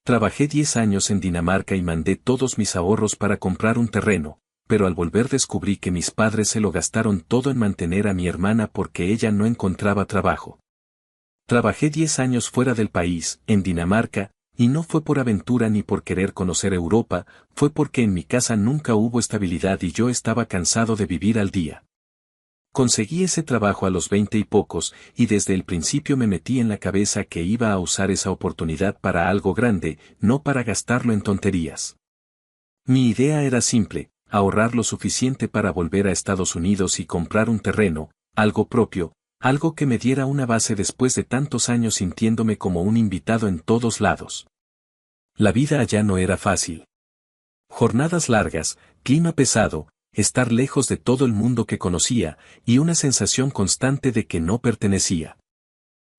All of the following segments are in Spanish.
Trabajé 10 años en Dinamarca y mandé todos mis ahorros para comprar un terreno, pero al volver descubrí que mis padres se lo gastaron todo en mantener a mi hermana porque ella no encontraba trabajo. Trabajé 10 años fuera del país, en Dinamarca, y no fue por aventura ni por querer conocer Europa, fue porque en mi casa nunca hubo estabilidad y yo estaba cansado de vivir al día. Conseguí ese trabajo a los 20 y pocos, y desde el principio me metí en la cabeza que iba a usar esa oportunidad para algo grande, no para gastarlo en tonterías. Mi idea era simple, ahorrar lo suficiente para volver a Estados Unidos y comprar un terreno, algo propio, algo que me diera una base después de tantos años sintiéndome como un invitado en todos lados. La vida allá no era fácil. Jornadas largas, clima pesado, estar lejos de todo el mundo que conocía, y una sensación constante de que no pertenecía.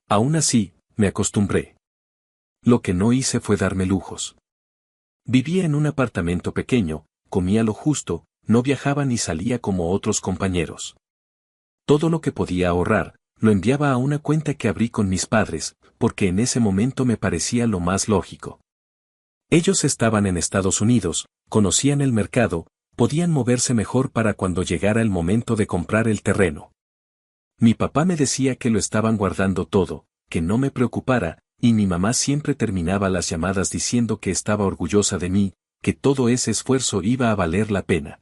Aún así, me acostumbré. Lo que no hice fue darme lujos. Vivía en un apartamento pequeño, comía lo justo, no viajaba ni salía como otros compañeros. Todo lo que podía ahorrar, lo enviaba a una cuenta que abrí con mis padres, porque en ese momento me parecía lo más lógico. Ellos estaban en Estados Unidos, conocían el mercado, podían moverse mejor para cuando llegara el momento de comprar el terreno. Mi papá me decía que lo estaban guardando todo, que no me preocupara, y mi mamá siempre terminaba las llamadas diciendo que estaba orgullosa de mí, que todo ese esfuerzo iba a valer la pena.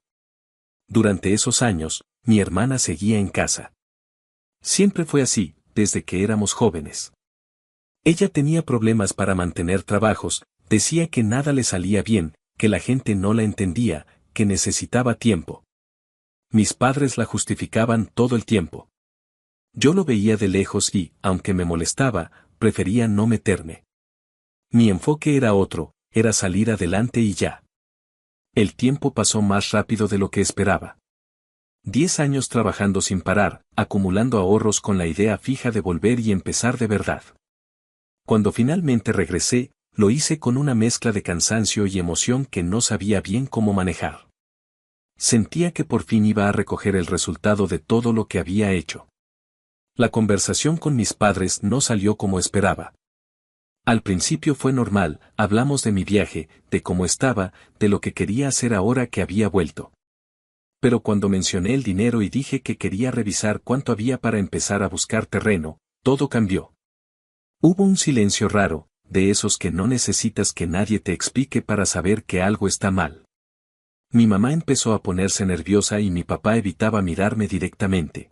Durante esos años, mi hermana seguía en casa. Siempre fue así, desde que éramos jóvenes. Ella tenía problemas para mantener trabajos, decía que nada le salía bien, que la gente no la entendía, que necesitaba tiempo. Mis padres la justificaban todo el tiempo. Yo lo veía de lejos y, aunque me molestaba, prefería no meterme. Mi enfoque era otro, era salir adelante y ya. El tiempo pasó más rápido de lo que esperaba. 10 años trabajando sin parar, acumulando ahorros con la idea fija de volver y empezar de verdad. Cuando finalmente regresé, lo hice con una mezcla de cansancio y emoción que no sabía bien cómo manejar. Sentía que por fin iba a recoger el resultado de todo lo que había hecho. La conversación con mis padres no salió como esperaba. Al principio fue normal, hablamos de mi viaje, de cómo estaba, de lo que quería hacer ahora que había vuelto. Pero cuando mencioné el dinero y dije que quería revisar cuánto había para empezar a buscar terreno, todo cambió. Hubo un silencio raro, de esos que no necesitas que nadie te explique para saber que algo está mal. Mi mamá empezó a ponerse nerviosa y mi papá evitaba mirarme directamente.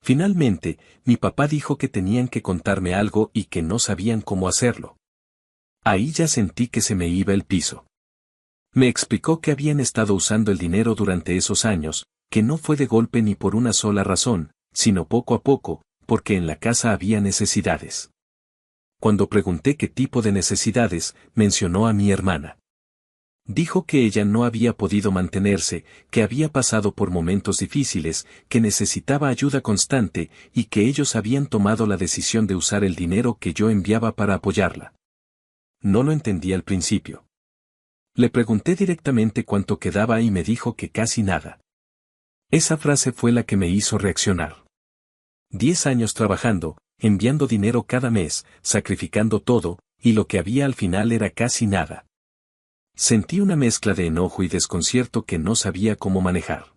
Finalmente, mi papá dijo que tenían que contarme algo y que no sabían cómo hacerlo. Ahí ya sentí que se me iba el piso. Me explicó que habían estado usando el dinero durante esos años, que no fue de golpe ni por una sola razón, sino poco a poco, porque en la casa había necesidades. Cuando pregunté qué tipo de necesidades, mencionó a mi hermana. Dijo que ella no había podido mantenerse, que había pasado por momentos difíciles, que necesitaba ayuda constante, y que ellos habían tomado la decisión de usar el dinero que yo enviaba para apoyarla. No lo entendí al principio. Le pregunté directamente cuánto quedaba y me dijo que casi nada. Esa frase fue la que me hizo reaccionar. 10 años trabajando, enviando dinero cada mes, sacrificando todo, y lo que había al final era casi nada. Sentí una mezcla de enojo y desconcierto que no sabía cómo manejar.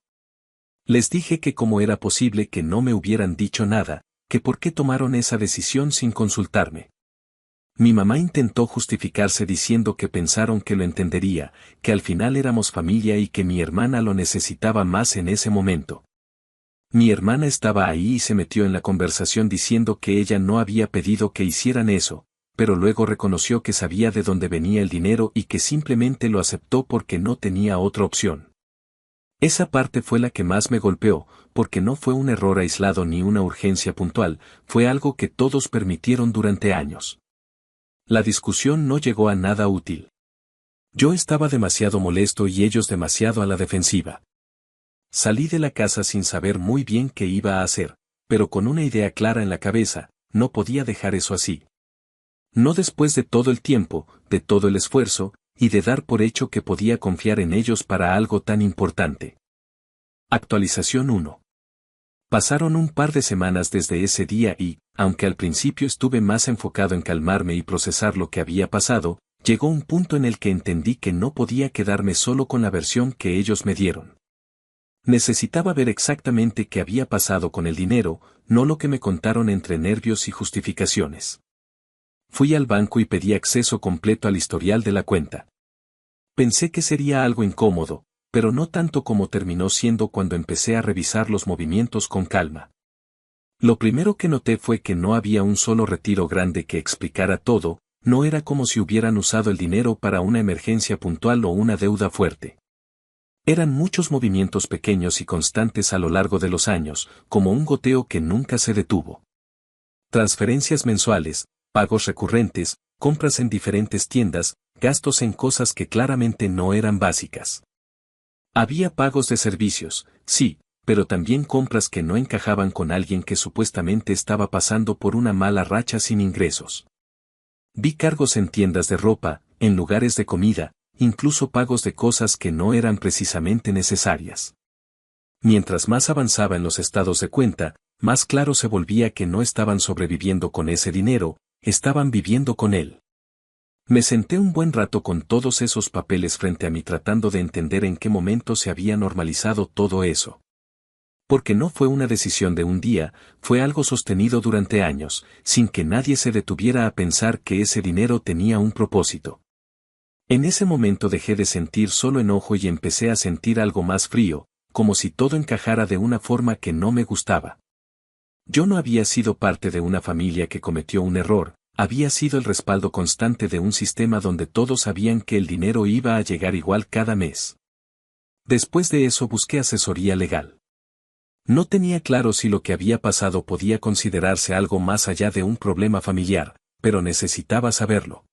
Les dije que cómo era posible que no me hubieran dicho nada, que por qué tomaron esa decisión sin consultarme. Mi mamá intentó justificarse diciendo que pensaron que lo entendería, que al final éramos familia y que mi hermana lo necesitaba más en ese momento. Mi hermana estaba ahí y se metió en la conversación diciendo que ella no había pedido que hicieran eso, pero luego reconoció que sabía de dónde venía el dinero y que simplemente lo aceptó porque no tenía otra opción. Esa parte fue la que más me golpeó, porque no fue un error aislado ni una urgencia puntual, fue algo que todos permitieron durante años. La discusión no llegó a nada útil. Yo estaba demasiado molesto y ellos demasiado a la defensiva. Salí de la casa sin saber muy bien qué iba a hacer, pero con una idea clara en la cabeza, no podía dejar eso así. No después de todo el tiempo, de todo el esfuerzo, y de dar por hecho que podía confiar en ellos para algo tan importante. Actualización 1. Pasaron un par de semanas desde ese día y, aunque al principio estuve más enfocado en calmarme y procesar lo que había pasado, llegó un punto en el que entendí que no podía quedarme solo con la versión que ellos me dieron. Necesitaba ver exactamente qué había pasado con el dinero, no lo que me contaron entre nervios y justificaciones. Fui al banco y pedí acceso completo al historial de la cuenta. Pensé que sería algo incómodo, pero no tanto como terminó siendo cuando empecé a revisar los movimientos con calma. Lo primero que noté fue que no había un solo retiro grande que explicara todo, no era como si hubieran usado el dinero para una emergencia puntual o una deuda fuerte. Eran muchos movimientos pequeños y constantes a lo largo de los años, como un goteo que nunca se detuvo. Transferencias mensuales, pagos recurrentes, compras en diferentes tiendas, gastos en cosas que claramente no eran básicas. Había pagos de servicios, sí, pero también compras que no encajaban con alguien que supuestamente estaba pasando por una mala racha sin ingresos. Vi cargos en tiendas de ropa, en lugares de comida, incluso pagos de cosas que no eran precisamente necesarias. Mientras más avanzaba en los estados de cuenta, más claro se volvía que no estaban sobreviviendo con ese dinero, estaban viviendo con él. Me senté un buen rato con todos esos papeles frente a mí tratando de entender en qué momento se había normalizado todo eso. Porque no fue una decisión de un día, fue algo sostenido durante años, sin que nadie se detuviera a pensar que ese dinero tenía un propósito. En ese momento dejé de sentir solo enojo y empecé a sentir algo más frío, como si todo encajara de una forma que no me gustaba. Yo no había sido parte de una familia que cometió un error, había sido el respaldo constante de un sistema donde todos sabían que el dinero iba a llegar igual cada mes. Después de eso busqué asesoría legal. No tenía claro si lo que había pasado podía considerarse algo más allá de un problema familiar, pero necesitaba saberlo.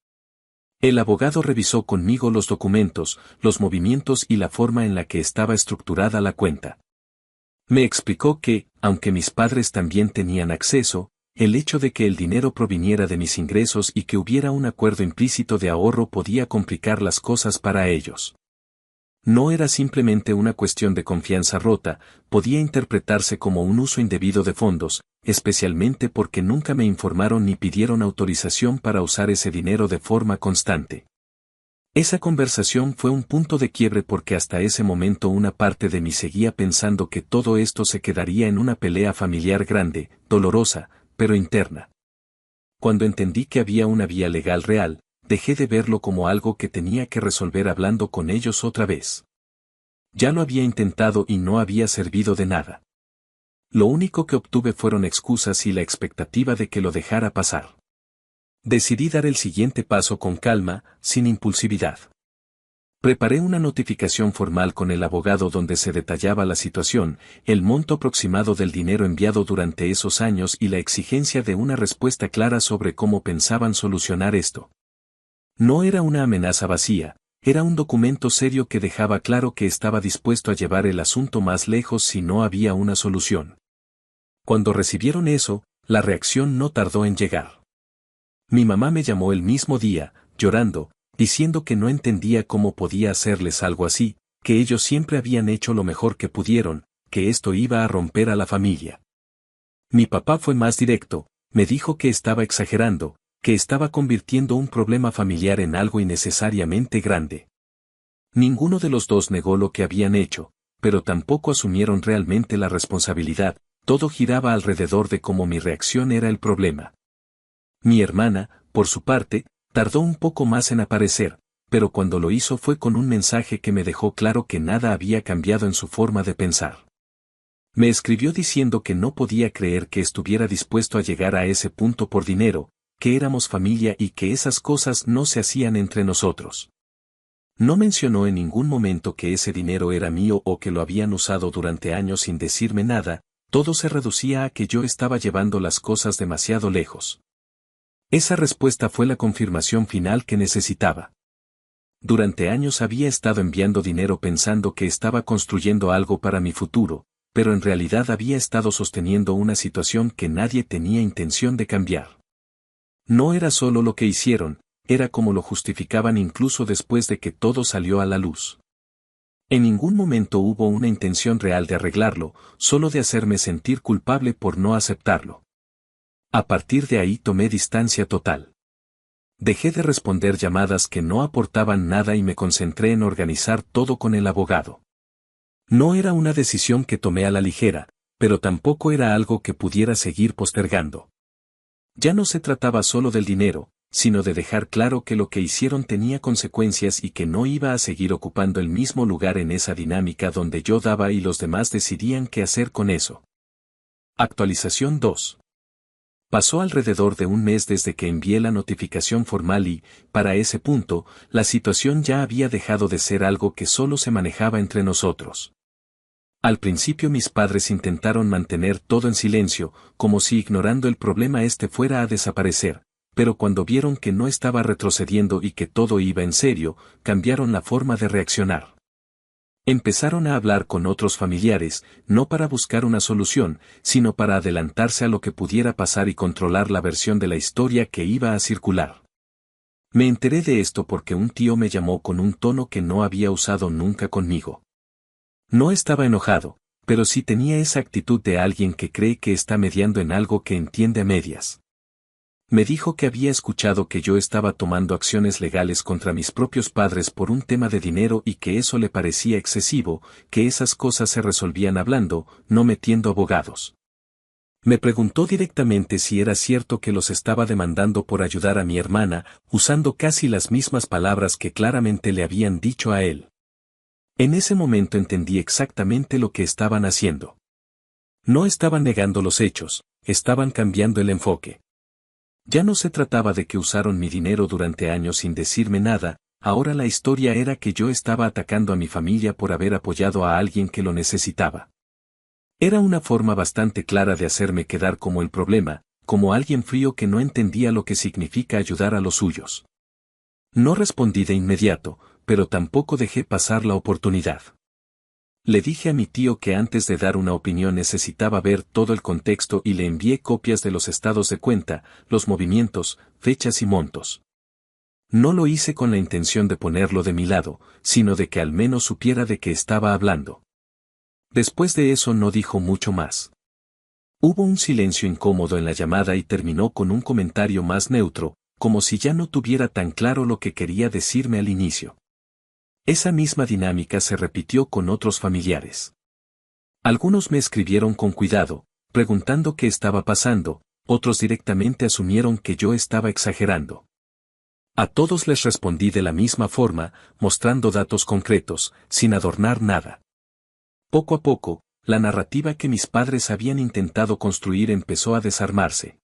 El abogado revisó conmigo los documentos, los movimientos y la forma en la que estaba estructurada la cuenta. Me explicó que, aunque mis padres también tenían acceso, el hecho de que el dinero proviniera de mis ingresos y que hubiera un acuerdo implícito de ahorro podía complicar las cosas para ellos. No era simplemente una cuestión de confianza rota, podía interpretarse como un uso indebido de fondos, especialmente porque nunca me informaron ni pidieron autorización para usar ese dinero de forma constante. Esa conversación fue un punto de quiebre porque hasta ese momento una parte de mí seguía pensando que todo esto se quedaría en una pelea familiar grande, dolorosa, pero interna. Cuando entendí que había una vía legal real, dejé de verlo como algo que tenía que resolver hablando con ellos otra vez. Ya lo había intentado y no había servido de nada. Lo único que obtuve fueron excusas y la expectativa de que lo dejara pasar. Decidí dar el siguiente paso con calma, sin impulsividad. Preparé una notificación formal con el abogado donde se detallaba la situación, el monto aproximado del dinero enviado durante esos años y la exigencia de una respuesta clara sobre cómo pensaban solucionar esto. No era una amenaza vacía, era un documento serio que dejaba claro que estaba dispuesto a llevar el asunto más lejos si no había una solución. Cuando recibieron eso, la reacción no tardó en llegar. Mi mamá me llamó el mismo día, llorando, diciendo que no entendía cómo podía hacerles algo así, que ellos siempre habían hecho lo mejor que pudieron, que esto iba a romper a la familia. Mi papá fue más directo, me dijo que estaba exagerando, que estaba convirtiendo un problema familiar en algo innecesariamente grande. Ninguno de los dos negó lo que habían hecho, pero tampoco asumieron realmente la responsabilidad, todo giraba alrededor de cómo mi reacción era el problema. Mi hermana, por su parte, tardó un poco más en aparecer, pero cuando lo hizo fue con un mensaje que me dejó claro que nada había cambiado en su forma de pensar. Me escribió diciendo que no podía creer que estuviera dispuesto a llegar a ese punto por dinero, que éramos familia y que esas cosas no se hacían entre nosotros. No mencionó en ningún momento que ese dinero era mío o que lo habían usado durante años sin decirme nada, todo se reducía a que yo estaba llevando las cosas demasiado lejos. Esa respuesta fue la confirmación final que necesitaba. Durante años había estado enviando dinero pensando que estaba construyendo algo para mi futuro, pero en realidad había estado sosteniendo una situación que nadie tenía intención de cambiar. No era solo lo que hicieron, era como lo justificaban incluso después de que todo salió a la luz. En ningún momento hubo una intención real de arreglarlo, solo de hacerme sentir culpable por no aceptarlo. A partir de ahí tomé distancia total. Dejé de responder llamadas que no aportaban nada y me concentré en organizar todo con el abogado. No era una decisión que tomé a la ligera, pero tampoco era algo que pudiera seguir postergando. Ya no se trataba solo del dinero, sino de dejar claro que lo que hicieron tenía consecuencias y que no iba a seguir ocupando el mismo lugar en esa dinámica donde yo daba y los demás decidían qué hacer con eso. Actualización 2. Pasó alrededor de un mes desde que envié la notificación formal y, para ese punto, la situación ya había dejado de ser algo que solo se manejaba entre nosotros. Al principio mis padres intentaron mantener todo en silencio, como si ignorando el problema fuera a desaparecer, pero cuando vieron que no estaba retrocediendo y que todo iba en serio, cambiaron la forma de reaccionar. Empezaron a hablar con otros familiares, no para buscar una solución, sino para adelantarse a lo que pudiera pasar y controlar la versión de la historia que iba a circular. Me enteré de esto porque un tío me llamó con un tono que no había usado nunca conmigo. No estaba enojado, pero sí tenía esa actitud de alguien que cree que está mediando en algo que entiende a medias. Me dijo que había escuchado que yo estaba tomando acciones legales contra mis propios padres por un tema de dinero y que eso le parecía excesivo, que esas cosas se resolvían hablando, no metiendo abogados. Me preguntó directamente si era cierto que los estaba demandando por ayudar a mi hermana, usando casi las mismas palabras que claramente le habían dicho a él. En ese momento entendí exactamente lo que estaban haciendo. No estaban negando los hechos, estaban cambiando el enfoque. Ya no se trataba de que usaron mi dinero durante años sin decirme nada, ahora la historia era que yo estaba atacando a mi familia por haber apoyado a alguien que lo necesitaba. Era una forma bastante clara de hacerme quedar como el problema, como alguien frío que no entendía lo que significa ayudar a los suyos. No respondí de inmediato, pero tampoco dejé pasar la oportunidad. Le dije a mi tío que antes de dar una opinión necesitaba ver todo el contexto y le envié copias de los estados de cuenta, los movimientos, fechas y montos. No lo hice con la intención de ponerlo de mi lado, sino de que al menos supiera de qué estaba hablando. Después de eso no dijo mucho más. Hubo un silencio incómodo en la llamada y terminó con un comentario más neutro, como si ya no tuviera tan claro lo que quería decirme al inicio. Esa misma dinámica se repitió con otros familiares. Algunos me escribieron con cuidado, preguntando qué estaba pasando, otros directamente asumieron que yo estaba exagerando. A todos les respondí de la misma forma, mostrando datos concretos, sin adornar nada. Poco a poco, la narrativa que mis padres habían intentado construir empezó a desarmarse.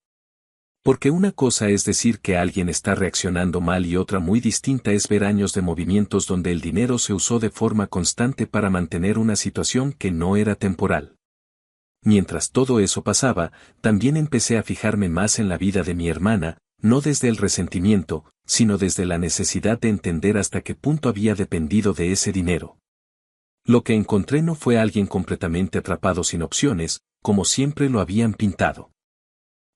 Porque una cosa es decir que alguien está reaccionando mal y otra muy distinta es ver años de movimientos donde el dinero se usó de forma constante para mantener una situación que no era temporal. Mientras todo eso pasaba, también empecé a fijarme más en la vida de mi hermana, no desde el resentimiento, sino desde la necesidad de entender hasta qué punto había dependido de ese dinero. Lo que encontré no fue alguien completamente atrapado sin opciones, como siempre lo habían pintado.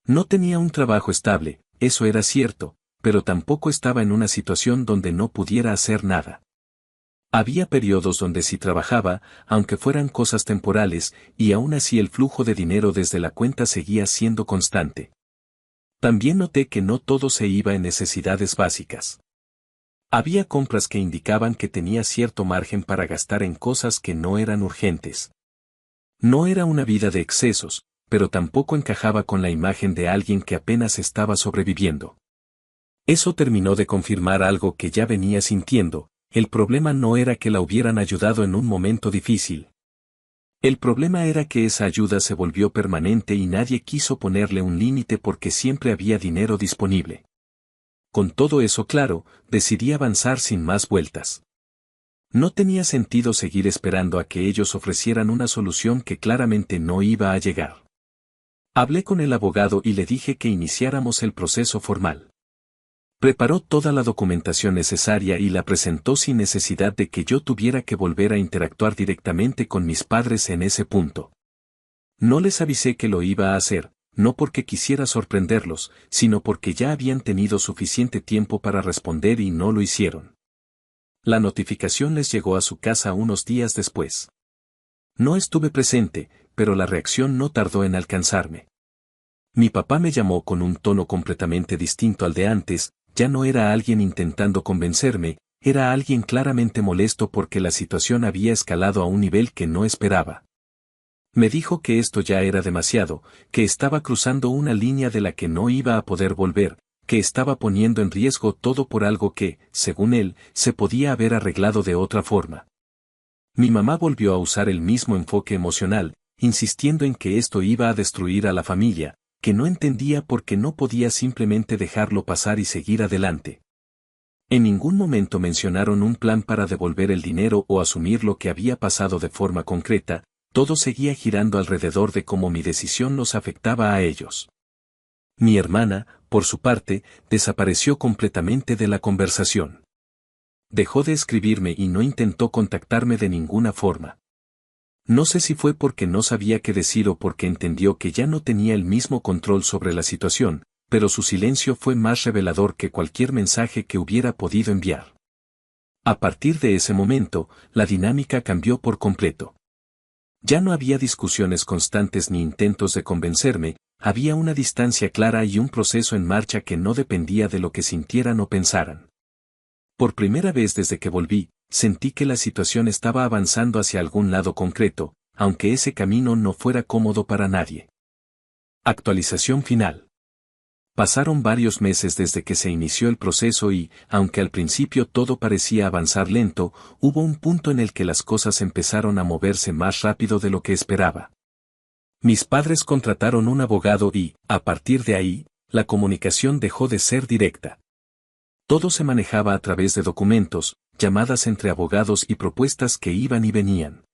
No tenía un trabajo estable, eso era cierto, pero tampoco estaba en una situación donde no pudiera hacer nada. Había periodos donde sí trabajaba, aunque fueran cosas temporales, y aún así el flujo de dinero desde la cuenta seguía siendo constante. También noté que no todo se iba en necesidades básicas. Había compras que indicaban que tenía cierto margen para gastar en cosas que no eran urgentes. No era una vida de excesos, pero tampoco encajaba con la imagen de alguien que apenas estaba sobreviviendo. Eso terminó de confirmar algo que ya venía sintiendo, el problema no era que la hubieran ayudado en un momento difícil. El problema era que esa ayuda se volvió permanente y nadie quiso ponerle un límite porque siempre había dinero disponible. Con todo eso claro, decidí avanzar sin más vueltas. No tenía sentido seguir esperando a que ellos ofrecieran una solución que claramente no iba a llegar. Hablé con el abogado y le dije que iniciáramos el proceso formal. Preparó toda la documentación necesaria y la presentó sin necesidad de que yo tuviera que volver a interactuar directamente con mis padres en ese punto. No les avisé que lo iba a hacer, no porque quisiera sorprenderlos, sino porque ya habían tenido suficiente tiempo para responder y no lo hicieron. La notificación les llegó a su casa unos días después. No estuve presente, pero la reacción no tardó en alcanzarme. Mi papá me llamó con un tono completamente distinto al de antes, ya no era alguien intentando convencerme, era alguien claramente molesto porque la situación había escalado a un nivel que no esperaba. Me dijo que esto ya era demasiado, que estaba cruzando una línea de la que no iba a poder volver, que estaba poniendo en riesgo todo por algo que, según él, se podía haber arreglado de otra forma. Mi mamá volvió a usar el mismo enfoque emocional, insistiendo en que esto iba a destruir a la familia, que no entendía por qué no podía simplemente dejarlo pasar y seguir adelante. En ningún momento mencionaron un plan para devolver el dinero o asumir lo que había pasado de forma concreta, todo seguía girando alrededor de cómo mi decisión los afectaba a ellos. Mi hermana, por su parte, desapareció completamente de la conversación. Dejó de escribirme y no intentó contactarme de ninguna forma. No sé si fue porque no sabía qué decir o porque entendió que ya no tenía el mismo control sobre la situación, pero su silencio fue más revelador que cualquier mensaje que hubiera podido enviar. A partir de ese momento, la dinámica cambió por completo. Ya no había discusiones constantes ni intentos de convencerme, había una distancia clara y un proceso en marcha que no dependía de lo que sintieran o pensaran. Por primera vez desde que volví, sentí que la situación estaba avanzando hacia algún lado concreto, aunque ese camino no fuera cómodo para nadie. Actualización final. Pasaron varios meses desde que se inició el proceso y, aunque al principio todo parecía avanzar lento, hubo un punto en el que las cosas empezaron a moverse más rápido de lo que esperaba. Mis padres contrataron un abogado y, a partir de ahí, la comunicación dejó de ser directa. Todo se manejaba a través de documentos, llamadas entre abogados y propuestas que iban y venían.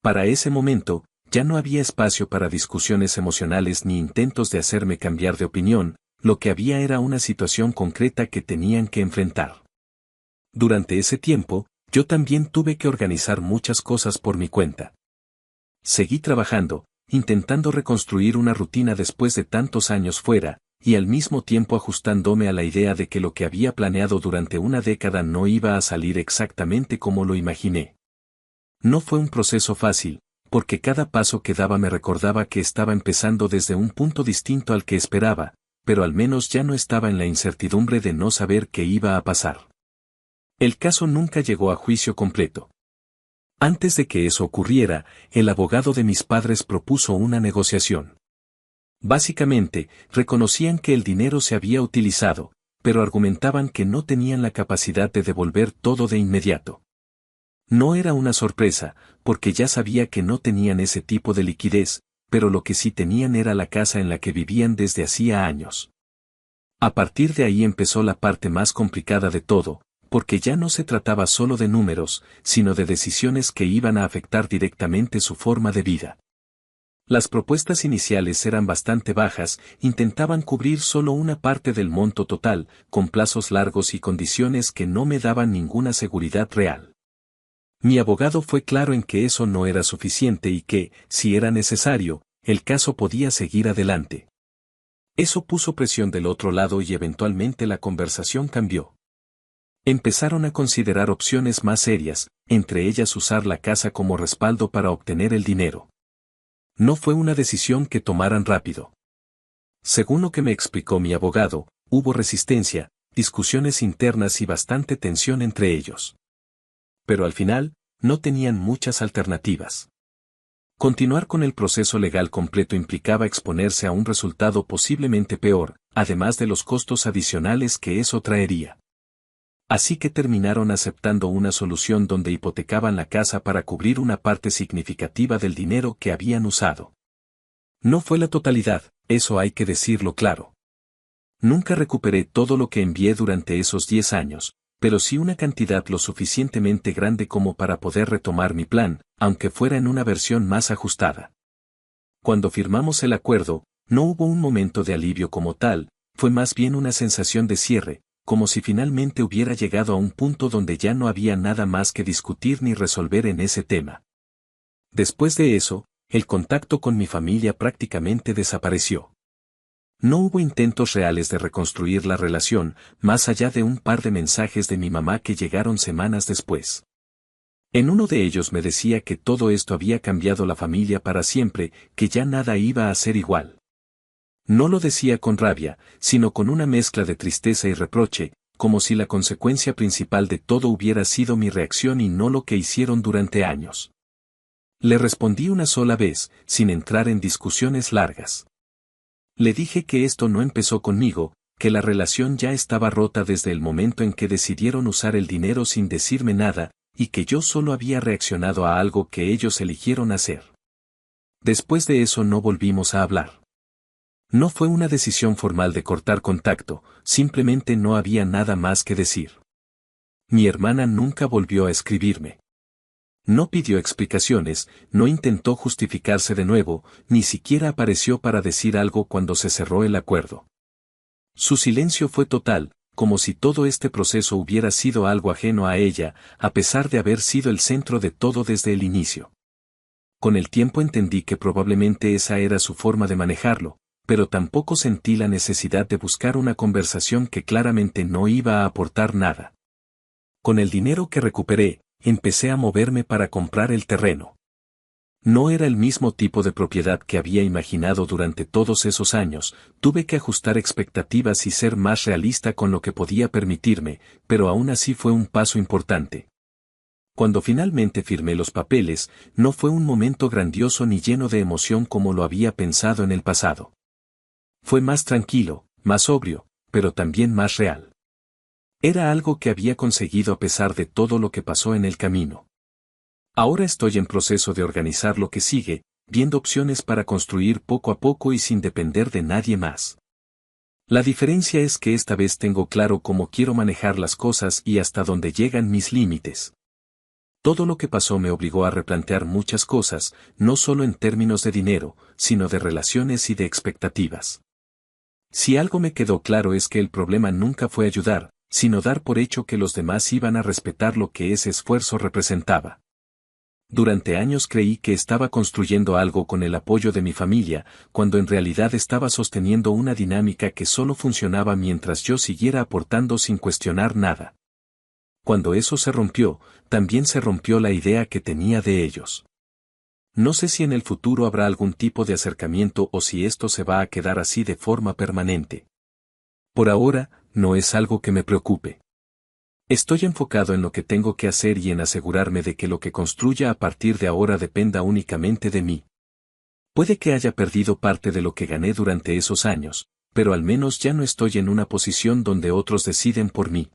Para ese momento, ya no había espacio para discusiones emocionales ni intentos de hacerme cambiar de opinión, lo que había era una situación concreta que tenían que enfrentar. Durante ese tiempo, yo también tuve que organizar muchas cosas por mi cuenta. Seguí trabajando, intentando reconstruir una rutina después de tantos años fuera, y al mismo tiempo ajustándome a la idea de que lo que había planeado durante una década no iba a salir exactamente como lo imaginé. No fue un proceso fácil, porque cada paso que daba me recordaba que estaba empezando desde un punto distinto al que esperaba, pero al menos ya no estaba en la incertidumbre de no saber qué iba a pasar. El caso nunca llegó a juicio completo. Antes de que eso ocurriera, el abogado de mis padres propuso una negociación. Básicamente, reconocían que el dinero se había utilizado, pero argumentaban que no tenían la capacidad de devolver todo de inmediato. No era una sorpresa, porque ya sabía que no tenían ese tipo de liquidez, pero lo que sí tenían era la casa en la que vivían desde hacía años. A partir de ahí empezó la parte más complicada de todo, porque ya no se trataba solo de números, sino de decisiones que iban a afectar directamente su forma de vida. Las propuestas iniciales eran bastante bajas, intentaban cubrir solo una parte del monto total, con plazos largos y condiciones que no me daban ninguna seguridad real. Mi abogado fue claro en que eso no era suficiente y que, si era necesario, el caso podía seguir adelante. Eso puso presión del otro lado y eventualmente la conversación cambió. Empezaron a considerar opciones más serias, entre ellas usar la casa como respaldo para obtener el dinero. No fue una decisión que tomaran rápido. Según lo que me explicó mi abogado, hubo resistencia, discusiones internas y bastante tensión entre ellos. Pero al final, no tenían muchas alternativas. Continuar con el proceso legal completo implicaba exponerse a un resultado posiblemente peor, además de los costos adicionales que eso traería. Así que terminaron aceptando una solución donde hipotecaban la casa para cubrir una parte significativa del dinero que habían usado. No fue la totalidad, eso hay que decirlo claro. Nunca recuperé todo lo que envié durante esos 10 años, pero sí una cantidad lo suficientemente grande como para poder retomar mi plan, aunque fuera en una versión más ajustada. Cuando firmamos el acuerdo, no hubo un momento de alivio como tal, fue más bien una sensación de cierre, como si finalmente hubiera llegado a un punto donde ya no había nada más que discutir ni resolver en ese tema. Después de eso, el contacto con mi familia prácticamente desapareció. No hubo intentos reales de reconstruir la relación, más allá de un par de mensajes de mi mamá que llegaron semanas después. En uno de ellos me decía que todo esto había cambiado la familia para siempre, que ya nada iba a ser igual. No lo decía con rabia, sino con una mezcla de tristeza y reproche, como si la consecuencia principal de todo hubiera sido mi reacción y no lo que hicieron durante años. Le respondí una sola vez, sin entrar en discusiones largas. Le dije que esto no empezó conmigo, que la relación ya estaba rota desde el momento en que decidieron usar el dinero sin decirme nada, y que yo solo había reaccionado a algo que ellos eligieron hacer. Después de eso no volvimos a hablar. No fue una decisión formal de cortar contacto, simplemente no había nada más que decir. Mi hermana nunca volvió a escribirme. No pidió explicaciones, no intentó justificarse de nuevo, ni siquiera apareció para decir algo cuando se cerró el acuerdo. Su silencio fue total, como si todo este proceso hubiera sido algo ajeno a ella, a pesar de haber sido el centro de todo desde el inicio. Con el tiempo entendí que probablemente esa era su forma de manejarlo, pero tampoco sentí la necesidad de buscar una conversación que claramente no iba a aportar nada. Con el dinero que recuperé, empecé a moverme para comprar el terreno. No era el mismo tipo de propiedad que había imaginado durante todos esos años, tuve que ajustar expectativas y ser más realista con lo que podía permitirme, pero aún así fue un paso importante. Cuando finalmente firmé los papeles, no fue un momento grandioso ni lleno de emoción como lo había pensado en el pasado. Fue más tranquilo, más sobrio, pero también más real. Era algo que había conseguido a pesar de todo lo que pasó en el camino. Ahora estoy en proceso de organizar lo que sigue, viendo opciones para construir poco a poco y sin depender de nadie más. La diferencia es que esta vez tengo claro cómo quiero manejar las cosas y hasta dónde llegan mis límites. Todo lo que pasó me obligó a replantear muchas cosas, no solo en términos de dinero, sino de relaciones y de expectativas. Si algo me quedó claro es que el problema nunca fue ayudar, sino dar por hecho que los demás iban a respetar lo que ese esfuerzo representaba. Durante años creí que estaba construyendo algo con el apoyo de mi familia, cuando en realidad estaba sosteniendo una dinámica que solo funcionaba mientras yo siguiera aportando sin cuestionar nada. Cuando eso se rompió, también se rompió la idea que tenía de ellos. No sé si en el futuro habrá algún tipo de acercamiento o si esto se va a quedar así de forma permanente. Por ahora, no es algo que me preocupe. Estoy enfocado en lo que tengo que hacer y en asegurarme de que lo que construya a partir de ahora dependa únicamente de mí. Puede que haya perdido parte de lo que gané durante esos años, pero al menos ya no estoy en una posición donde otros deciden por mí.